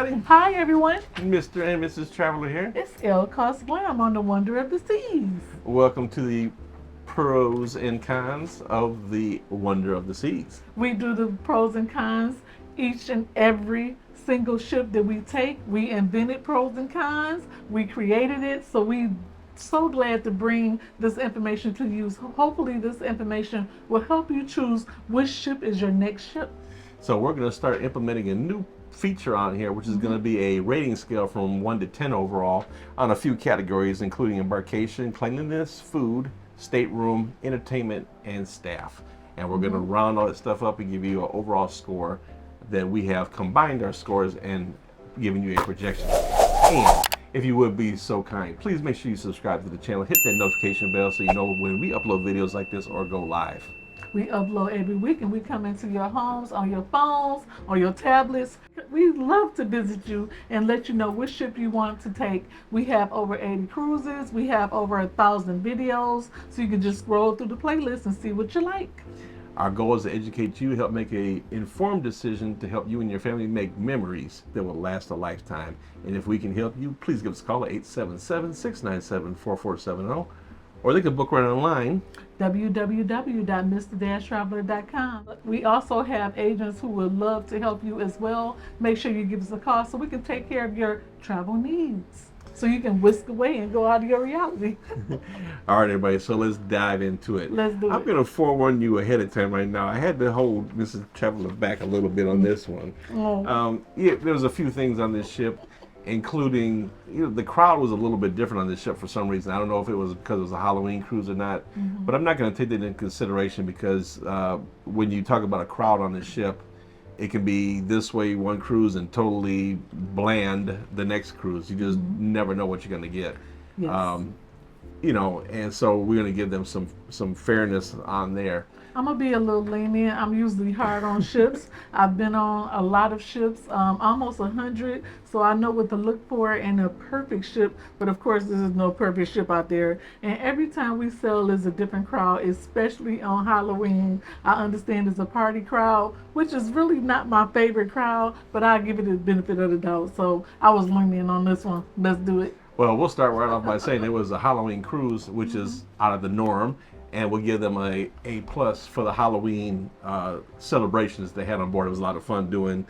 everybody. Hi, everyone. Mr. and Mrs. Traveler here. It's El Slam on the Wonder of the Seas. Welcome to the pros and cons of the Wonder of the Seas. We do the pros and cons each and every single ship that we take. We invented pros and cons. We created it, so we so glad to bring this information to you. Hopefully this information will help you choose which ship is your next ship. So we're going to start implementing a new feature on here, which is going to be a rating scale from 1 to 10 overall on a few categories, including embarkation, cleanliness, food, stateroom, entertainment, and staff. And we're going to round all that stuff up and give you an overall score. Then we have combined our scores and given you a projection. And if you would be so kind, please make sure you subscribe to the channel, hit that notification bell so you know when we upload videos like this or go live. We upload every week and we come into your homes, on your phones, on your tablets. We love to visit you and let you know which ship you want to take. We have over 80 cruises. We have over 1,000 videos. So you can just scroll through the playlist and see what you like. Our goal is to educate you, help make an informed decision to help you and your family make memories that will last a lifetime. And if we can help you, please give us a call at 877-697-4470. Or they can book right online. www.mr-traveler.com. We also have agents who would love to help you as well. Make sure you give us a call so we can take care of your travel needs. So you can whisk away and go out of your reality. All right, everybody, so let's dive into it. Let's do it. I'm going to forewarn you ahead of time right now. I had to hold Mrs. Traveler back a little bit on this one. Yeah, there was a few things on this ship, including, the crowd was a little bit different on this ship for some reason. I don't know if it was because it was a Halloween cruise or not, but I'm not going to take that into consideration because when you talk about a crowd on this ship, it can be this way one cruise and totally bland the next cruise. You just never know what you're going to get. Yes. And so we're going to give them some fairness on there. I'm going to be a little lenient. I'm usually hard on ships. I've been on a lot of ships, almost 100, so I know what to look for in a perfect ship. But of course, there is no perfect ship out there. And every time we sail is a different crowd, especially on Halloween. I understand it's a party crowd, which is really not my favorite crowd, but I give it the benefit of the doubt. So I was lenient on this one. Let's do it. Well, we'll start right off by saying it was a Halloween cruise, which is out of the norm. And we'll give them a plus for the Halloween celebrations they had on board. It was a lot of fun doing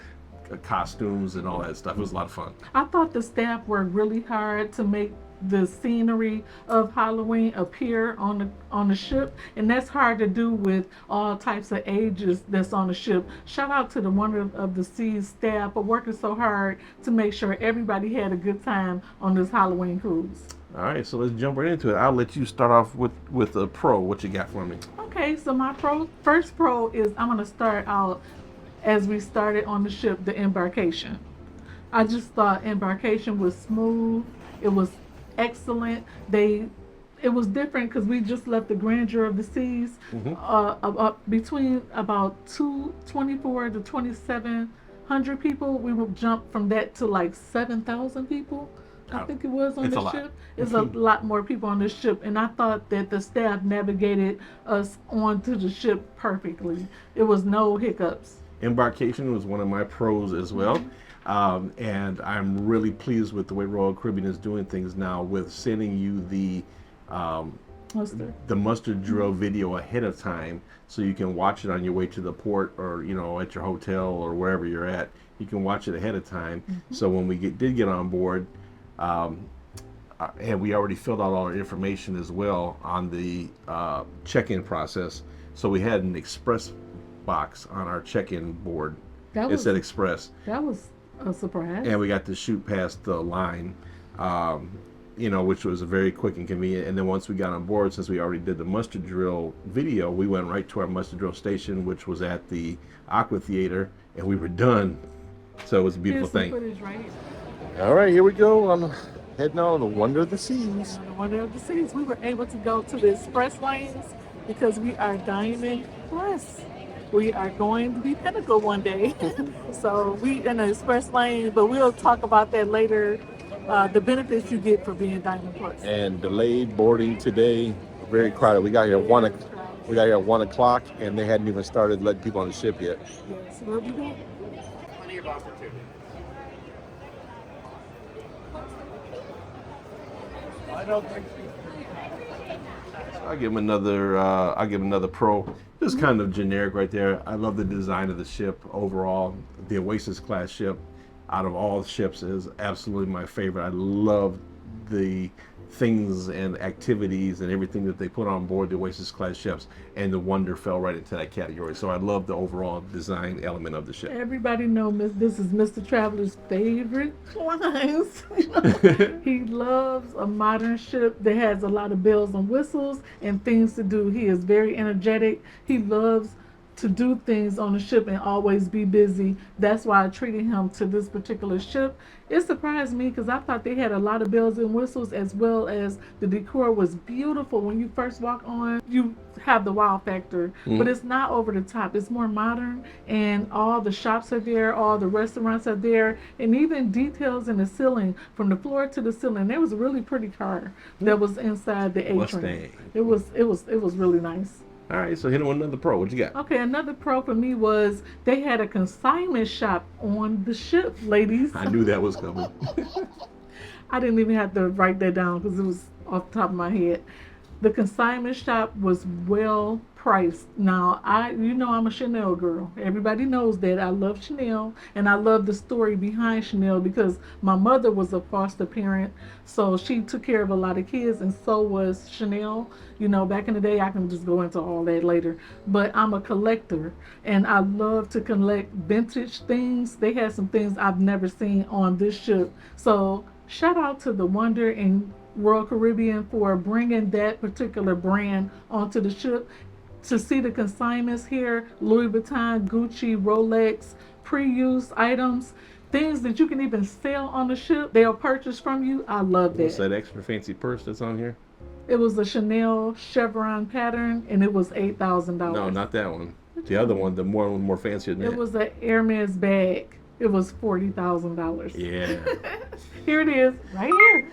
costumes and all that stuff. It was a lot of fun. I thought the staff worked really hard to make the scenery of Halloween appear on the ship, and that's hard to do with all types of ages that's on the ship. Shout out to the Wonder of the Seas staff for working so hard to make sure everybody had a good time on this Halloween cruise. All right, so let's jump right into it. I'll let you start off with a pro. What you got for me? Okay, so my first pro is I'm going to start out as we started on the ship, the embarkation. I just thought embarkation was smooth. It was excellent. It was different because we just left the grandeur of the seas. Between about 24 to 2,700 people, we would jump from that to like 7,000 people. I think it was on the ship. It's a lot more people on the ship, and I thought that the staff navigated us onto the ship perfectly. It was no hiccups. Embarkation was one of my pros as well. And I'm really pleased with the way Royal Caribbean is doing things now with sending you the muster drill video ahead of time so you can watch it on your way to the port or at your hotel or wherever you're at. You can watch it ahead of time. So when we did get on board, and we already filled out all our information as well on the check-in process, so we had an express box on our check-in board. It said express. That was a surprise. And we got to shoot past the line, which was very quick and convenient. And then once we got on board, since we already did the muster drill video, we went right to our muster drill station, which was at the Aqua Theater, and we were done. So it was a beautiful thing. Footage right here. All right, here we go. I'm heading on the Wonder of the Seas. The Wonder of the Seas. We were able to go to the express lanes because we are Diamond Plus. We are going to be Pinnacle one day. So we in the express lane, but we'll talk about that later. The benefits you get for being Diamond Plus. And delayed boarding today. Very crowded. We got here at 1 o'clock, and they hadn't even started letting people on the ship yet. Yes, we'll be back. Plenty of opportunity. I'll give him another. I'll give him another pro. Just kind of generic right there. I love the design of the ship overall. The Oasis class ship, out of all ships, is absolutely my favorite. I love the things and activities and everything that they put on board the Oasis class ships, and the Wonder fell right into that category. So I love the overall design element of the ship. Everybody know this is Mr. Traveler's favorite lines. He loves a modern ship that has a lot of bells and whistles and things to do. He is very energetic. He loves to do things on the ship and always be busy. That's why I treated him to this particular ship. It surprised me because I thought they had a lot of bells and whistles, as well as the decor was beautiful. When you first walk on, you have the wow factor, but it's not over the top. It's more modern, and all the shops are there, all the restaurants are there, and even details in the ceiling, from the floor to the ceiling. There was a really pretty car that was inside the atrium. Mustang. It was really nice. All right, so hit him with another pro. What you got? Okay, another pro for me was they had a consignment shop on the ship, ladies. I knew that was coming. I didn't even have to write that down because it was off the top of my head. The consignment shop was well priced. Now, I'm a Chanel girl. Everybody knows that. I love Chanel, and I love the story behind Chanel because my mother was a foster parent, so she took care of a lot of kids, and so was Chanel. Back in the day, I can just go into all that later, but I'm a collector, and I love to collect vintage things. They had some things I've never seen on this ship. So shout out to the Wonder and Royal Caribbean for bringing that particular brand onto the ship. To see the consignments here, Louis Vuitton, Gucci, Rolex, pre-used items, things that you can even sell on the ship, they'll purchase from you. I love that. What's that extra fancy purse that's on here? It was a Chanel chevron pattern, and it was $8,000. No, not that one. The other one, the more fancier than that. It was an Hermes bag. It was $40,000. Yeah. Here it is, right here.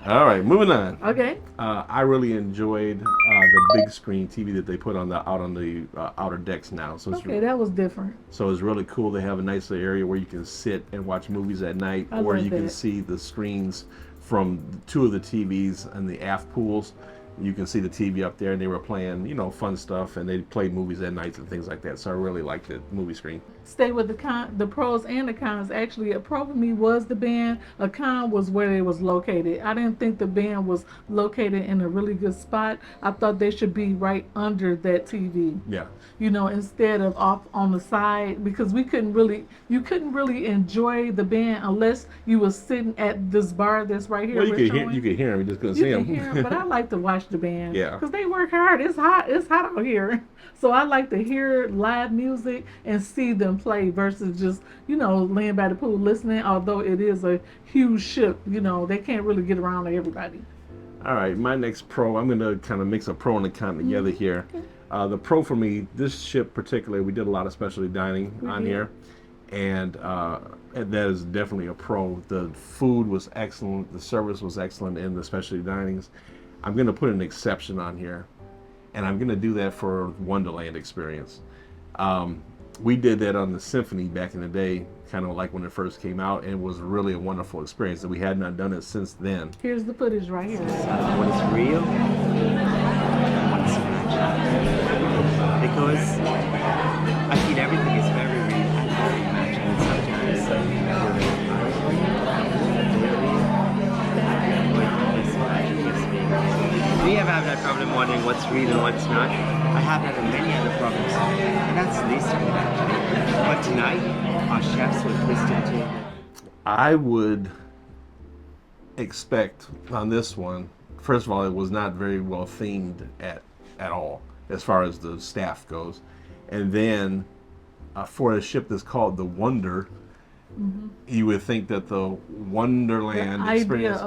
All right, moving on. Okay. I really enjoyed the big screen TV that they put out on the outer decks now. So That was different. So it's really cool. They have a nice little area where you can sit and watch movies at night, or you can see the screens from two of the TVs and the aft pools. You can see the TV up there, and they were playing, fun stuff, and they played movies at nights and things like that. So I really liked the movie screen. Stay with the pros and the cons. Actually, a pro for me was the band. A con was where it was located. I didn't think the band was located in a really good spot. I thought they should be right under that TV. Yeah. Instead of off on the side, because you couldn't really enjoy the band unless you was sitting at this bar that's right here. Well, you could hear them, you just couldn't see them. You can hear them, but I like to watch the band. Yeah. Because they work hard. It's hot out here. So I like to hear live music and see them play versus just, laying by the pool listening, although it is a huge ship. They can't really get around to everybody. All right, my next pro, I'm going to kind of mix a pro and a con together here. Okay. The pro for me, this ship particularly, we did a lot of specialty dining on here, and that is definitely a pro. The food was excellent, the service was excellent in the specialty dinings. I'm going to put an exception on here, and I'm going to do that for Wonderland experience. We did that on the Symphony back in the day, kind of like when it first came out, and it was really a wonderful experience, and we had not done it since then. Here's the footage right here. What's real? What's imagined? Because I feel everything is very real and very imagined. Sometimes we ever have that problem wondering what's real and what's not? I have that in many other problems, and that's the least of it actually. But tonight, our chefs will twist it too. I would expect on this one, first of all, it was not very well themed at all as far as the staff goes. And then for a ship that's called the Wonder, you would think that the Wonderland experience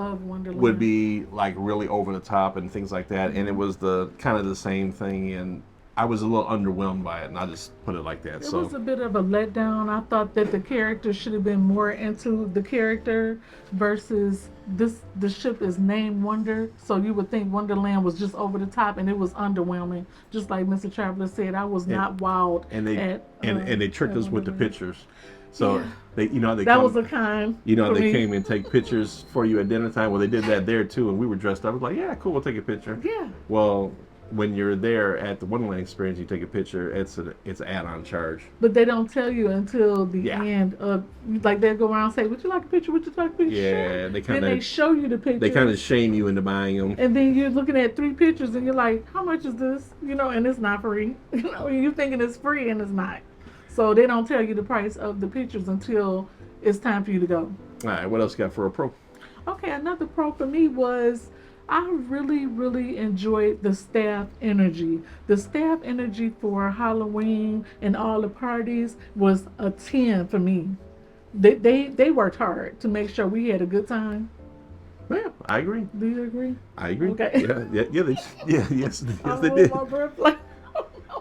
would be like really over the top and things like that. And it was the kind of the same thing, and I was a little underwhelmed by it, and I just put it like that. It was a bit of a letdown. I thought that the character should have been more into the character versus the ship is named Wonder, so you would think Wonderland was just over the top, and it was underwhelming. Just like Mr. Traveler said, I was not wowed and they tricked us with the pictures. So Yeah. they, they That come, was a kind. for they me. came and take pictures for you at dinner time. Well, they did that there too, and we were dressed up. I was like, yeah, cool, we'll take a picture. Yeah. Well, when you're there at the Wonderland Experience, you take a picture. It's an add-on charge. But they don't tell you until the Yeah. end of, like, they'll go around and say, would you like a picture? Would you like a picture? Yeah, Sure. they Then kind they of show you the picture. they kind of shame you into buying them. And then you're looking at 3 pictures and you're like, how much is this? And it's not free. You're thinking it's free and it's not. So they don't tell you the price of the pictures until it's time for you to go. All right, what else you got for a pro? Okay, another pro for me was I really, really enjoyed the staff energy. The staff energy for Halloween and all the parties was a 10 for me. They worked hard to make sure we had a good time. Yeah, I agree. Do you agree? I agree. Okay. Yes, I they hold did. my breath like,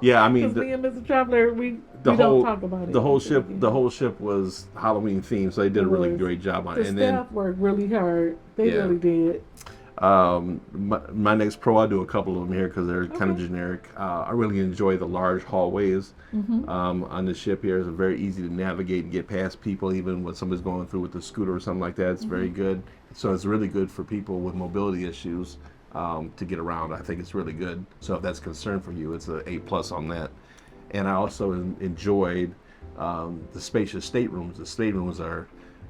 Yeah, I mean, because me and Mr. Traveler, we the don't whole talk about it. the whole ship was Halloween themed, so they did a really was. great job on The it. And staff worked really hard. They Yeah. really did. then my next pro, I'll do a couple of them here because they're kind of Okay. generic. I really enjoy the large hallways on the ship here. It's very easy to navigate and get past people, even when somebody's going through with a scooter or something like that. It's very good. So it's really good for people with mobility issues to get around. I think it's really good. So if that's a concern for you, it's an A+ on that. And I also enjoyed the spacious staterooms. The staterooms are,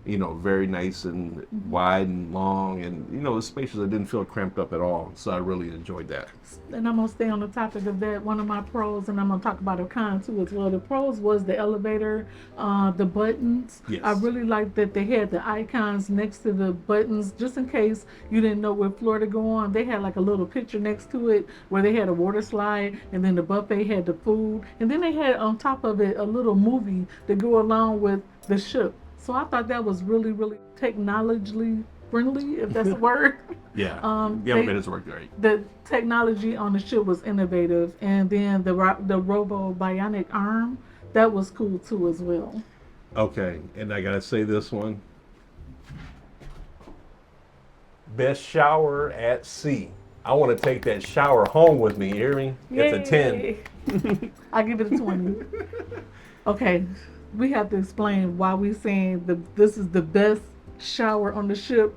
very nice and wide and long, and the spacious. I didn't feel cramped up at all. So I really enjoyed that. And I'm gonna stay on the topic of that. One of my pros, and I'm gonna talk about a con too as well. The pros was the elevator, the buttons. Yes. I really liked that they had the icons next to the buttons, just in case you didn't know what floor to go on. They had like a little picture next to it where they had a water slide, and then the buffet had the food, and then they had on top of it a little movie to go along with the ship. So I thought that was really, really technologically friendly, if that's a word. Yeah. They- Elevators work great. The technology on the ship was innovative, and then the robo bionic arm, that was cool too as well. Okay, and I gotta say this one. Best shower at sea. I want to take that shower home with me. You hear me? It's a 10. Yay. I give it a 20. Okay, we have to explain why we saying this is the best shower on the ship.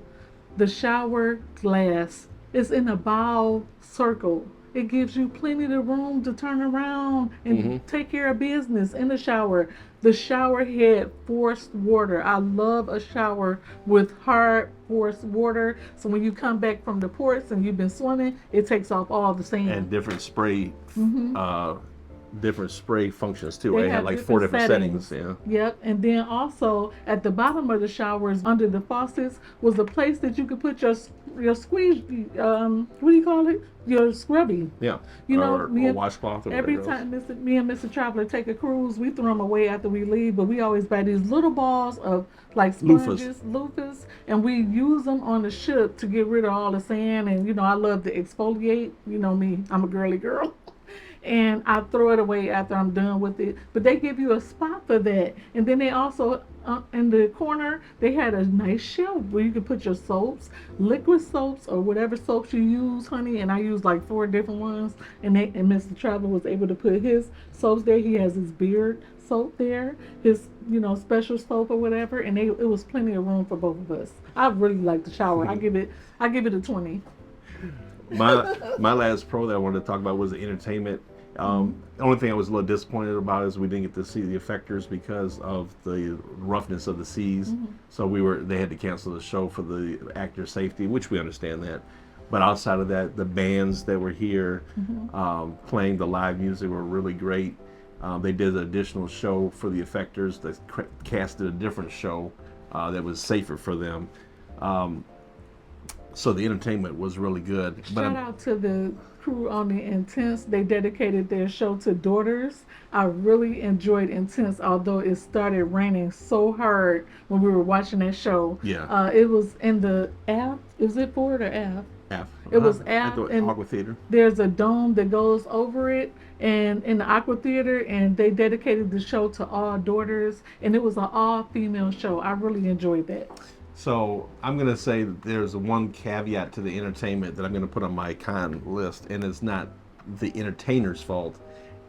The shower glass is in a bow circle. It gives you plenty of room to turn around and take care of business in the shower. The shower had forced water. I love a shower with hard forced water. So when you come back from the ports and you've been swimming, it takes off all the sand. And different spray, different spray functions too. They They had have like 4 different settings. Yeah. Yep, and then also at the bottom of the showers, under the faucets, was a place that you could put your squeeze. What do you call it? Your scrubby. Yeah. You know, or me and- washcloth. Or Every whatever else. time me and Mr. Traveler take a cruise, we throw them away after we leave, but we always buy these little balls of like sponges, loofahs, and we use them on the ship to get rid of all the sand. And I love to exfoliate. You know me, I'm a girly girl. And I throw it away after I'm done with it. But they give you a spot for that. And then they also, in the corner, they had a nice shelf where you could put your soaps, liquid soaps, or whatever soaps you use, honey. And I use like 4 different ones. And Mr. Traveler was able to put his soaps there. He has his beard soap there, his special soap or whatever. And it was plenty of room for both of us. I really like the shower. I give it a 20. My last pro that I wanted to talk about was the entertainment. The only thing I was a little disappointed about is we didn't get to see the effectors because of the roughness of the seas. So they had to cancel the show for the actor safety, which we understand that. But outside of that, the bands that were here playing the live music were really great. They did an additional show for the effectors. They casted a different show that was safer for them. So the entertainment was really good. Shout out to the crew on the Intense. They dedicated their show to daughters. I really enjoyed Intense, although it started raining so hard when we were watching that show. Yeah. It was in the aft. Is it forward or aft? Aft. It was At aft, the and Aqua Theater. there's a dome that goes over it, and in the Aqua Theater, and they dedicated the show to all daughters, and it was an all-female show. I really enjoyed that. So I'm going to say that there's one caveat to the entertainment that I'm going to put on my con list, and it's not the entertainer's fault,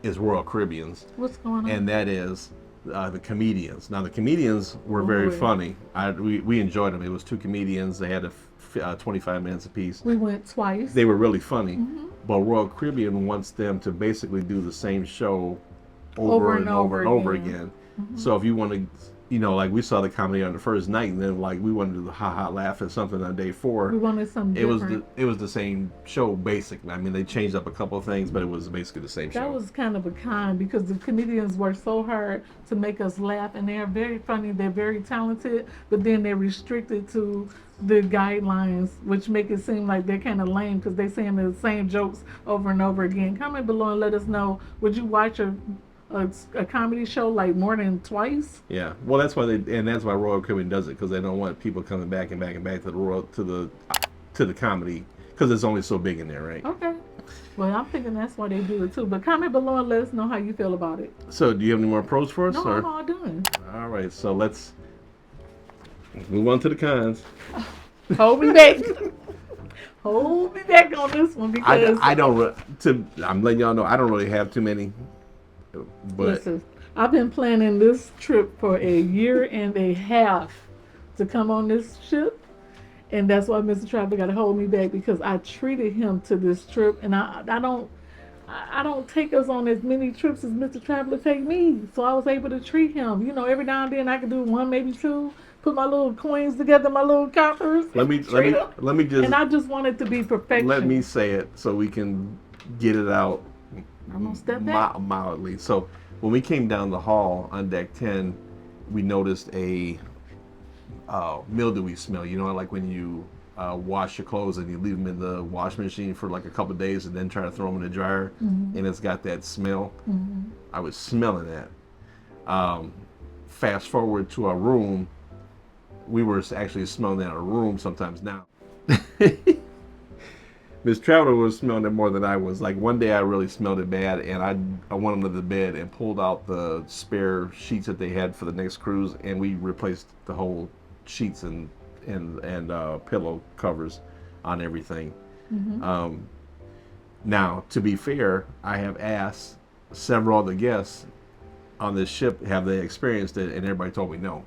it's Royal Caribbean's. What's going on? And that is the comedians. Now the comedians were very funny. We enjoyed them. It was two comedians. They had 25 minutes apiece. We went twice. They were really funny. But Royal Caribbean wants them to basically do the same show over and over again. So if you want to, like we saw the comedy on the first night, and then like we wanted to do the ha laugh at something on day 4. We wanted something different. It was the same show basically. I mean, they changed up a couple of things, but it was basically the same show. That was kind of a con because the comedians worked so hard to make us laugh, and they're very funny. They're very talented, but then they're restricted to the guidelines, which make it seem like they're kind of lame because they're saying the same jokes over and over again. Comment below and let us know, would you watch a comedy show like more than twice? Yeah, well, that's why that's why Royal Caribbean does it, because they don't want people coming back and back and back to the comedy, because it's only so big in there, right? Okay. Well, I'm thinking that's why they do it too. But comment below and let us know how you feel about it. So, do you have any more pros for us? No, I'm all done. All right, so let's move on to the cons. Hold me back. Hold me back on this one because I'm letting y'all know I don't really have too many. But listen, I've been planning this trip for a year and a half to come on this ship, and that's why Mr. Traveler got to hold me back, because I treated him to this trip, and I don't take us on as many trips as Mr. Traveler take me, so I was able to treat him. Every now and then I could do one, maybe two. Put my little coins together, my little counters. Let me just. And I just want it to be perfection. Let me say it so we can get it out. I'm gonna step back. Mildly. So when we came down the hall on deck 10, we noticed a mildewy smell. Like when you wash your clothes and you leave them in the washing machine for like a couple of days and then try to throw them in the dryer, and it's got that smell. I was smelling that. Fast forward to our room, we were actually smelling that in our room sometimes now. Miss Traveler was smelling it more than I was. Like one day I really smelled it bad, and I went under the bed and pulled out the spare sheets that they had for the next cruise, and we replaced the whole sheets and pillow covers on everything. Now, to be fair, I have asked several other guests on this ship, have they experienced it, and everybody told me no.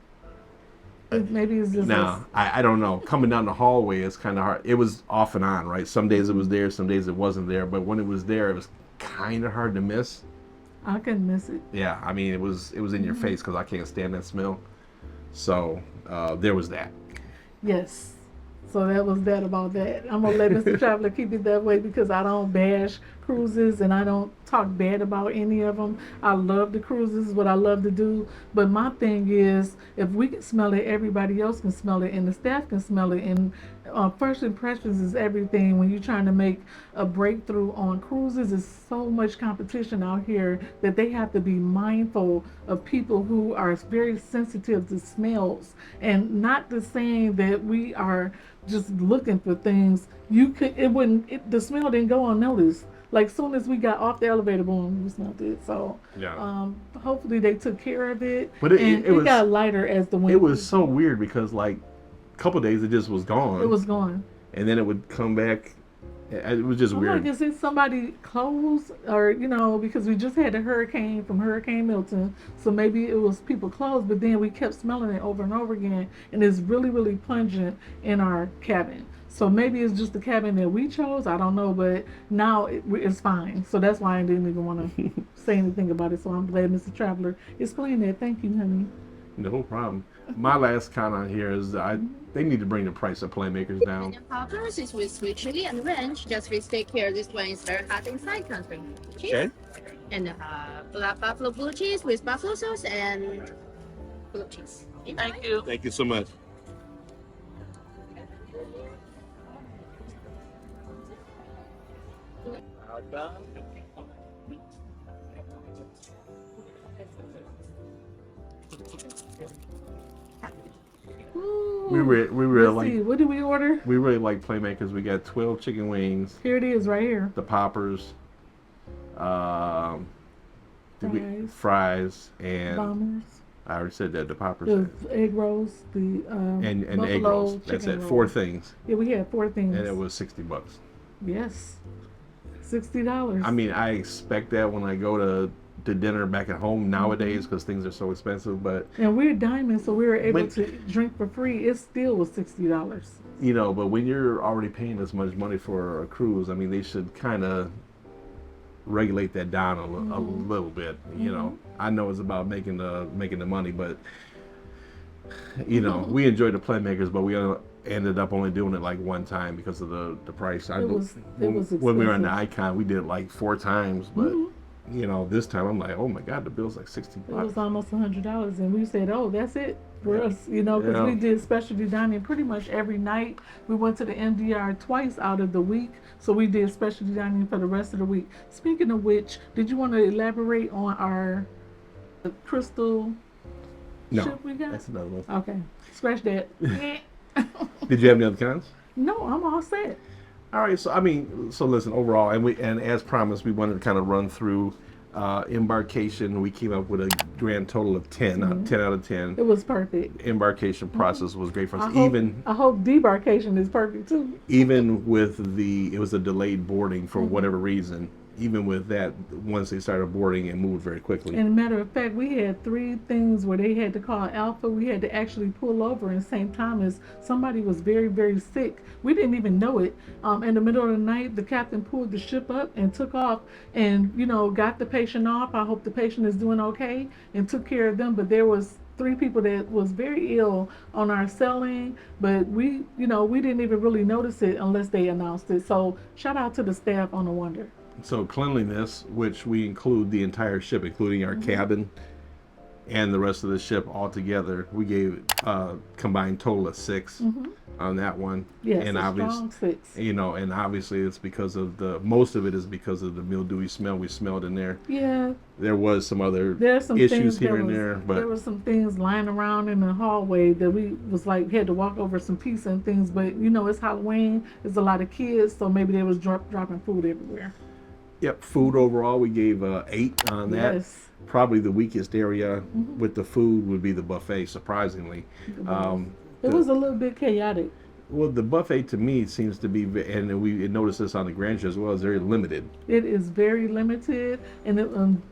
Maybe it's just now I don't know. Coming down the hallway is kind of hard. It was off and on, right? Some days it was there, some days it wasn't there. But when it was there, it was kind of hard to miss. I couldn't miss it. Yeah, I mean it was in your face because I can't stand that smell. So there was that. Yes. So that was that about that. I'm gonna let Mr. Traveler keep it that way because I don't bash cruises and I don't talk bad about any of them. I love the cruises, what I love to do. But my thing is, if we can smell it, everybody else can smell it, and the staff can smell it. And first impressions is everything. When you're trying to make a breakthrough on cruises, there's so much competition out here that they have to be mindful of people who are very sensitive to smells. And not the saying that we are just looking for things. The smell didn't go unnoticed. Like soon as we got off the elevator, boom, we smelled it. So yeah. Hopefully they took care of it. But it got lighter as the wind. It was so weird because like a couple of days it just was gone. It was gone. And then it would come back. It was just weird. Like, is it somebody close, or because we just had a hurricane from Hurricane Milton, so maybe it was people close, but then we kept smelling it over and over again, and it's really, really pungent in our cabin. So maybe it's just the cabin that we chose. I don't know, but now it's fine. So that's why I didn't even want to say anything about it. So I'm glad Mr. Traveler explained that. Thank you, honey. No problem. My last comment here is they need to bring the price of Playmakers down. And poppers is with sweet chili and ranch. Just please take care. This one is very hot inside country cheese. Okay. And black buffalo blue cheese with buffalo sauce and blue cheese. Thank you. Thank you so much. Ooh, We really like. What did we order? We really like Playmakers. We got 12 chicken wings. Here it is, right here. The poppers. Fries and bombers. I already said that, the poppers. The egg rolls, the and buffalo egg rolls. That's it. roll. 4 things. Yeah, we had 4 things. And it was $60. Yes. $60. I mean, I expect that when I go to to dinner back at home nowadays because things are so expensive. But And we're diamond, so we were able When- to drink for free. It still was $60. you know, but when you're already paying this much money for a cruise, I mean, they should kind of regulate that down a little bit. You know, I know it's about making the money, but you know, we enjoyed the Playmakers, but we ended up only doing it like one time because of the price. It was when we were on the expensive. Icon, we did it like 4 times, but you know, this time I'm like, oh my God, the bill's like 60 It bucks. was almost $100, and we said, "Oh, that's it for Yeah. us," you know, because Yeah. we did specialty dining pretty much every night. We went to the MDR twice out of the week, so we did specialty dining for the rest of the week. Speaking of which, did you want to elaborate on our crystal No, ship we got? that's another one. Okay, scratch that. Did you have any other cons? No, I'm all set. All right, so I mean, so listen, overall, and as promised, we wanted to kind of run through Embarkation. We came up with a grand total of 10, 10 out of 10. It was perfect. Embarkation process was great for us. I hope debarkation is perfect too. Even with it was a delayed boarding for whatever reason. Even with that, once they started boarding, it moved very quickly. And a matter of fact, we had 3 things where they had to call Alpha. We had to actually pull over in St. Thomas. Somebody was very, very sick. We didn't even know it. In the middle of the night, the captain pulled the ship up and took off and, you know, got the patient off. I hope the patient is doing okay and took care of them. But there was 3 people that was very ill on our sailing, but we didn't even really notice it unless they announced it. So shout out to the staff on the Wonder. So cleanliness, which we include the entire ship, including our cabin and the rest of the ship all together, we gave combined total of 6 on that one. Yes, and a strong 6. you know, and obviously it's because of most of it is because of the mildewy smell we smelled in there. Yeah. There was some other There's some issues things here and there, but there were some things lying around in the hallway that we was like had to walk over some pizza and things. But you know, it's Halloween. There's a lot of kids, so maybe they was dropping food everywhere. yep, food overall we gave 8 on that. Yes. Probably the weakest area with the food would be the buffet, surprisingly. It was a little bit chaotic. Well, the buffet to me seems to be, and we noticed this on the Grandeur as well, is very limited. It is very limited, and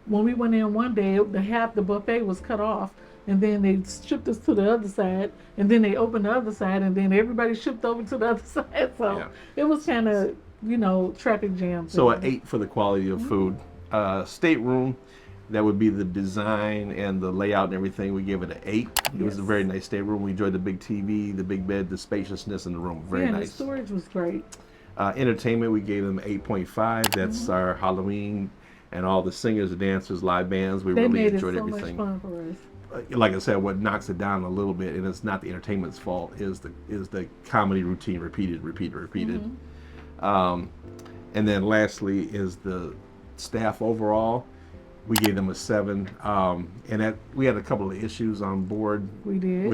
when we went in one day, half the buffet was cut off, and then they shipped us to the other side, and then they opened the other side, and then everybody shipped over to the other side. So Yeah. it was kind of, you know, traffic jam. So thing. an 8 for the quality of food. Stateroom, that would be the design and the layout and everything. We gave it an 8. It was a Yes. very nice stateroom. We enjoyed the big TV, the big bed, the spaciousness in the room. Very yeah, and nice. the storage was great. Entertainment, we gave them 8.5. That's our Halloween and all the singers, the dancers, live bands. We They really made it enjoyed so everything. much fun for us. Like I said, what knocks it down a little bit, and it's not the entertainment's fault, is the comedy routine repeated. And then lastly is the staff overall. We gave them a 7, and that we had a couple of issues on board We did.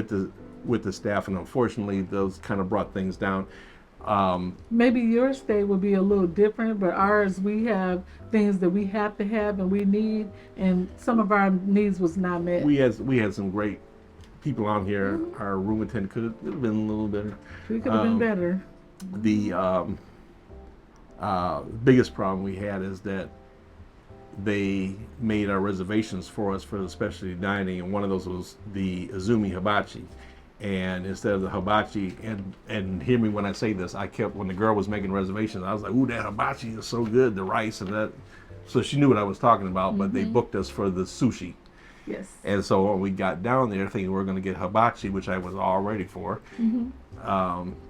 with the staff, and unfortunately those kind of brought things down. Maybe your stay would be a little different, but ours, we have things that we have to have and we need, and some of our needs was not met. We had some great people on here. Our room attendant could have been a little better. We could have been better. The biggest problem we had is that they made our reservations for us for the specialty dining, and one of those was the Izumi hibachi. And instead of the hibachi, and hear me when I say this, when the girl was making reservations, I was like, ooh, that hibachi is so good, the rice and that. So she knew what I was talking about, but they booked us for the sushi. Yes. And so when we got down there thinking we were going to get hibachi, which I was all ready for,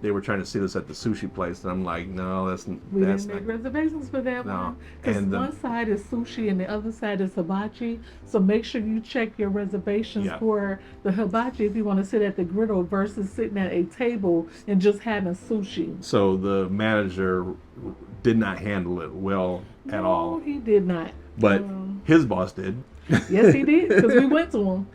they were trying to sit us at the sushi place, and I'm like, no, We that's didn't not. make reservations for that No. one. Because And one side is sushi and the other side is hibachi. So make sure you check your reservations Yeah. for the hibachi if you want to sit at the griddle versus sitting at a table and just having sushi. So the manager did not handle it well at all, No, he did not. but his boss did. Yes, he did, because we went to him.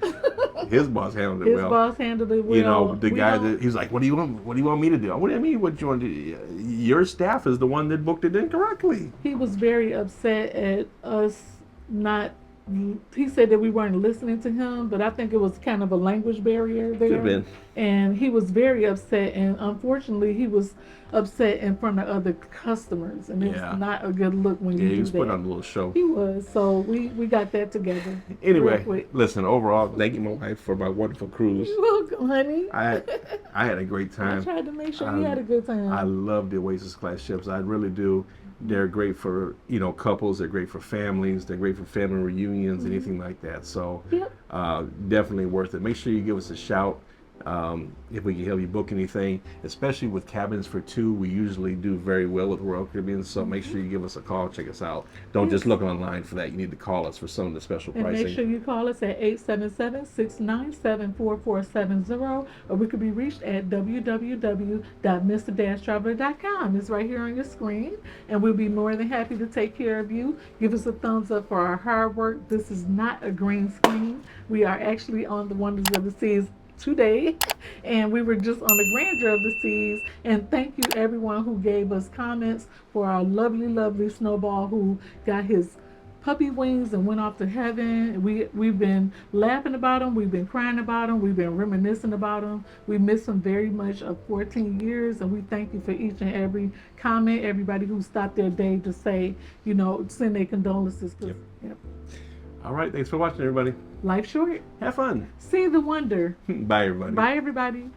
His boss handled it His well. boss handled it well. You know, the We guy don't- that he's like, what do you want me to do? What do you mean? What you want to do? Your staff is the one that booked it incorrectly. He was very upset at us not he said that we weren't listening to him, but I think it was kind of a language barrier there. Could have been. And he was very upset, and unfortunately, he was upset in front of other customers, and it's Yeah. not a good look when Yeah, you he do was that. putting on a little show. He was, so we got that together. real Anyway, quick. listen, overall, thank you, my wife, for my wonderful cruise. You're welcome, honey. I had a great I time. tried to make sure you had a good time. I love the Oasis class ships. I really do. They're great for, you know, couples. They're great for families. They're great for family reunions, anything like that. So Yep. definitely worth it. Make sure you give us a shout if we can help you book anything, especially with cabins for two. We usually do very well with Royal Caribbean. So make sure you give us a call. Check us out. Don't just look online for that. You need to call us for some of the special And pricing. make sure you call us at 877-697-4470, or we could be reached at www.mr-traveler.com. It's right here on your screen, and we'll be more than happy to take care of you. Give us a thumbs up for our hard work. This is not a green screen. We are actually on the Wonders of the Seas today, and we were just on the grandeur of the seas. And thank you everyone who gave us comments, for our lovely Snowball who got his puppy wings and went off to heaven. We've been laughing about him, we've been crying about him, we've been reminiscing about him. We miss him very much of 14 years, and we thank you for each and every comment, everybody who stopped their day to say, you know, send their condolences. 'Cause, yep. All right. Thanks for watching, everybody. Life short. Have fun. See the wonder. Bye, everybody. Bye, everybody.